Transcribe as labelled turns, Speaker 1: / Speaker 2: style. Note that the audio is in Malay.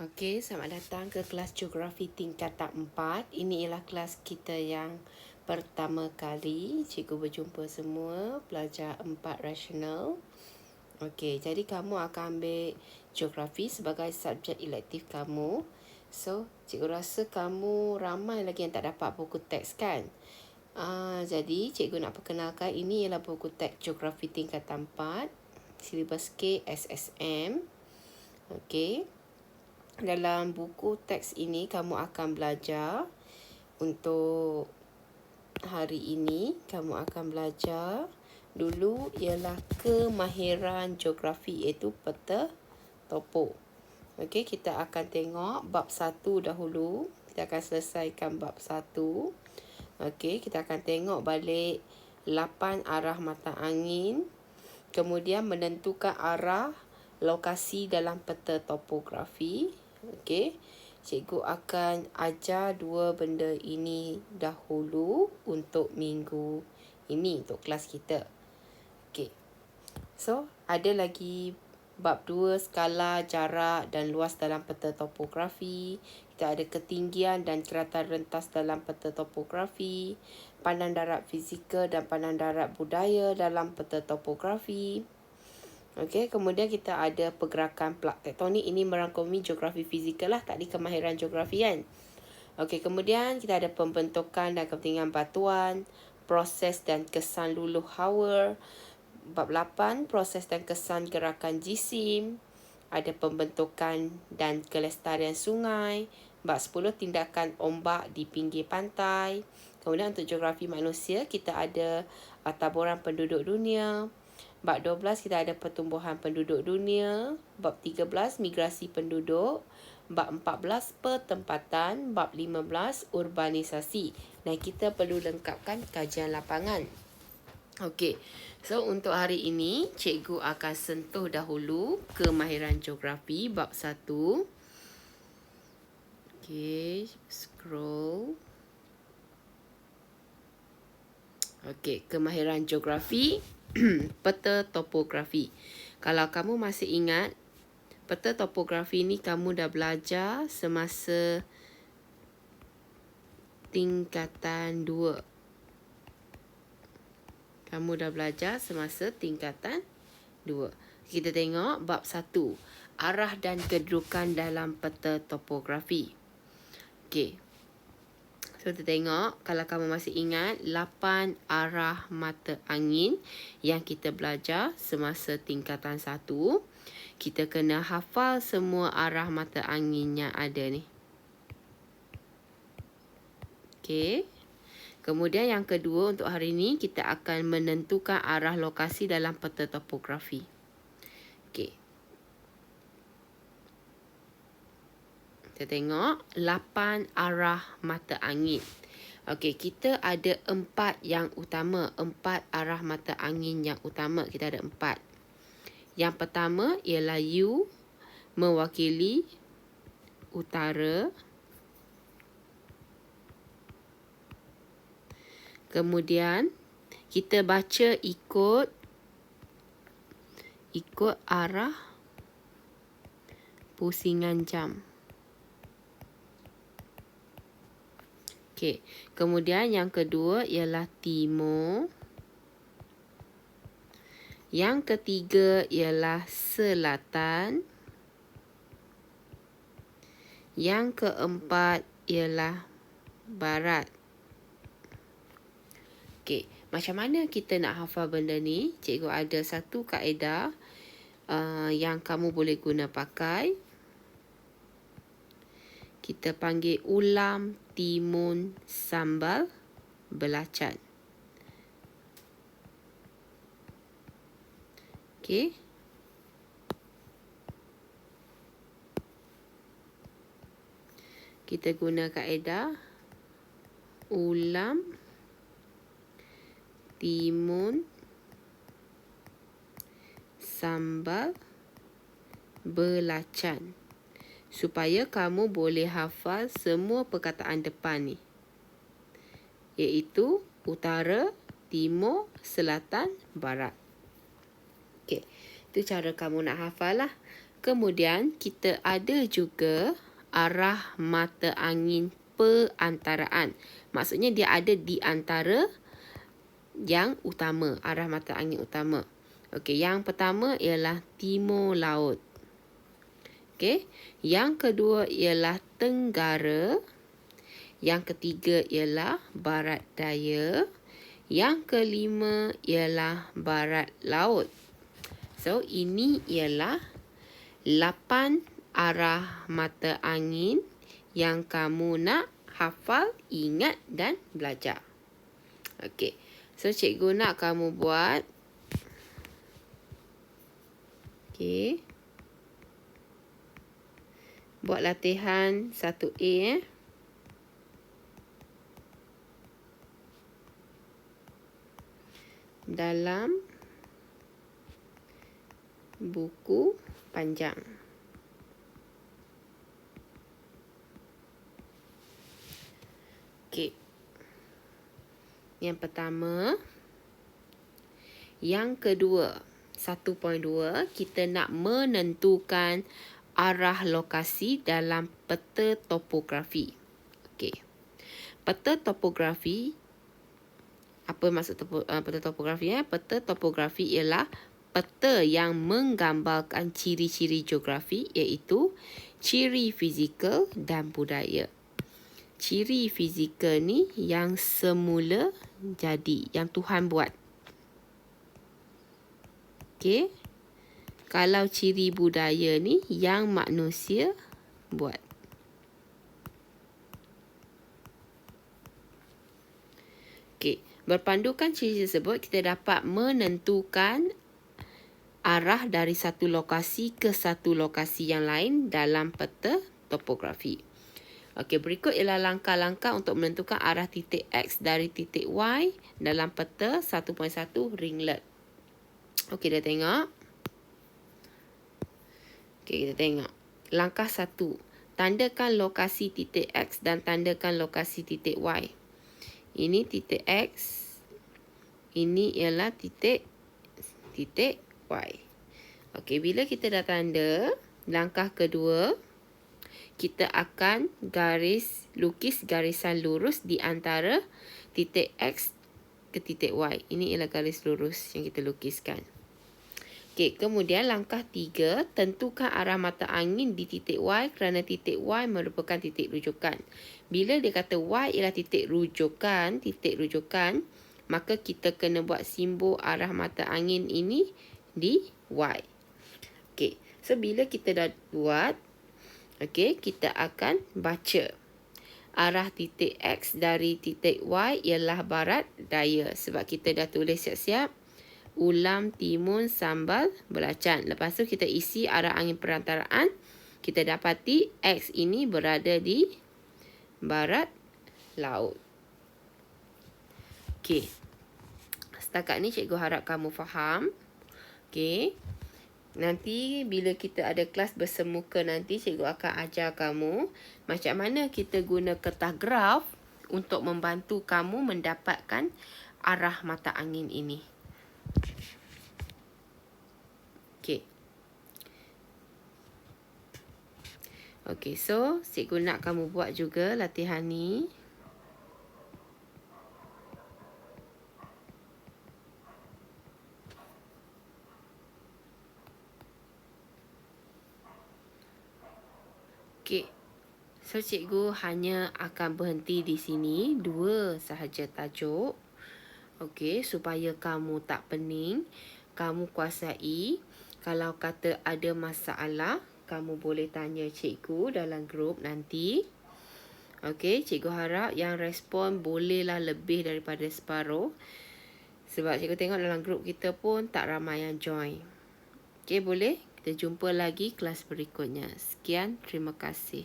Speaker 1: Okey, selamat datang ke kelas Geografi tingkatan 4. Ini ialah kelas kita yang pertama kali. Cikgu berjumpa semua pelajar 4 rasional. Okey, jadi kamu akan ambil Geografi sebagai subjek elektif kamu. So, cikgu rasa kamu ramai lagi yang tak dapat buku teks kan? Jadi, cikgu nak perkenalkan ini ialah buku teks Geografi tingkatan 4. Silibus K SSM. Okey. Dalam buku teks ini kamu akan belajar untuk hari ini kamu akan belajar dulu ialah kemahiran geografi iaitu peta topo. Okey, kita akan tengok bab 1 dahulu. Kita akan selesaikan bab 1. Okey, kita akan tengok balik 8 arah mata angin. Kemudian menentukan arah lokasi dalam peta topografi. Okey, cikgu akan ajar dua benda ini dahulu untuk minggu ini, untuk kelas kita. Okey, so ada lagi bab 2, skala, jarak dan luas dalam peta topografi. Kita ada ketinggian dan keratan rentas dalam peta topografi, pandang darat fizikal dan pandang darat budaya dalam peta topografi. Okey, kemudian kita ada pergerakan plak tektonik. Ini merangkumi geografi fizikal lah, tadi kemahiran geografi kan. Okey, kemudian kita ada pembentukan dan kepentingan batuan, proses dan kesan luluh hawa. Bab 8, proses dan kesan gerakan jisim. Ada pembentukan dan kelestarian sungai. Bab 10, tindakan ombak di pinggir pantai. Kemudian untuk geografi manusia, kita ada taburan penduduk dunia. Bab 12 kita ada pertumbuhan penduduk dunia. Bab 13 migrasi penduduk. Bab 14 pertempatan. Bab 15 urbanisasi. Dan kita perlu lengkapkan kajian lapangan. Okey. So untuk hari ini cikgu akan sentuh dahulu kemahiran geografi bab 1. Okey, scroll. Okey, kemahiran geografi peta topografi. Kalau kamu masih ingat, peta topografi ni kamu dah belajar semasa tingkatan 2. Kamu dah belajar semasa tingkatan 2. Kita tengok bab 1. Arah dan kedudukan dalam peta topografi. Okey. So, kita tengok, kalau kamu masih ingat, 8 arah mata angin yang kita belajar semasa tingkatan 1. Kita kena hafal semua arah mata angin yang ada ni. Okey. Kemudian yang kedua, untuk hari ini, kita akan menentukan arah lokasi dalam peta topografi. Okey. Kita tengok 8 arah mata angin. Okey, kita ada 4 yang utama. 4 arah mata angin yang utama. Kita ada 4. Yang pertama ialah U mewakili utara. Kemudian kita baca ikut arah pusingan jam. Okey, kemudian yang kedua ialah timur. Yang ketiga ialah selatan. Yang keempat ialah barat. Okey, macam mana kita nak hafal benda ni? Cikgu ada satu kaedah yang kamu boleh guna pakai. Kita panggil ulam, timun, sambal, belacan. Okey. Kita guna kaedah ulam, timun, sambal, belacan. Supaya kamu boleh hafal semua perkataan depan ni. Iaitu utara, timur, selatan, barat. Okey, itu cara kamu nak hafal lah. Kemudian kita ada juga arah mata angin perantaraan. Maksudnya dia ada di antara yang utama, arah mata angin utama. Okey, yang pertama ialah timur laut. Okey, yang kedua ialah tenggara. Yang ketiga ialah barat daya. Yang kelima ialah barat laut. So, ini ialah 8 arah mata angin yang kamu nak hafal, ingat dan belajar. Okey. So, cikgu nak kamu buat. Okey. Buat latihan 1A. Dalam buku panjang. Okey. Yang pertama. Yang kedua, 1.2, kita nak menentukan arah lokasi dalam peta topografi. Okey. Peta topografi, apa maksud peta topografi? Peta topografi ialah peta yang menggambarkan ciri-ciri geografi, iaitu ciri fizikal dan budaya. Ciri fizikal ni yang semula jadi, yang Tuhan buat. Okey. Kalau ciri budaya ni yang manusia buat. Okey. Berpandukan ciri tersebut, kita dapat menentukan arah dari satu lokasi ke satu lokasi yang lain dalam peta topografi. Okey, berikut ialah langkah-langkah untuk menentukan arah titik X dari titik Y dalam peta 1.1 ringlet. Okey, dah tengok. Okey, kita tengok. Langkah 1. Tandakan lokasi titik X dan tandakan lokasi titik Y. Ini titik X. Ini ialah titik Y. Okey, bila kita dah tanda, langkah kedua, kita akan lukis garisan lurus di antara titik X ke titik Y. Ini ialah garis lurus yang kita lukiskan. Okey, kemudian langkah 3, tentukan arah mata angin di titik Y kerana titik Y merupakan titik rujukan. Bila dia kata Y ialah titik rujukan, maka kita kena buat simbol arah mata angin ini di Y. Okey, so bila kita dah buat, okey, kita akan baca. Arah titik X dari titik Y ialah barat daya. Sebab kita dah tulis siap-siap. Ulam, timun, sambal, belacan. Lepas tu kita isi arah angin perantaraan. Kita dapati X ini berada di barat laut. Okey. Setakat ni cikgu harap kamu faham. Okey. Nanti bila kita ada kelas bersemuka nanti, cikgu akan ajar kamu macam mana kita guna kertas graf untuk membantu kamu mendapatkan arah mata angin ini. Okey. Okey, so cikgu nak kamu buat juga latihan ni. Okey. So cikgu hanya akan berhenti di sini, 2 sahaja tajuk. Okey, supaya kamu tak pening, kamu kuasai. Kalau kata ada masalah, kamu boleh tanya cikgu dalam grup nanti. Okey, cikgu harap yang respon bolehlah lebih daripada separuh. Sebab cikgu tengok dalam grup kita pun tak ramai yang join. Okey, boleh? Kita jumpa lagi kelas berikutnya. Sekian, terima kasih.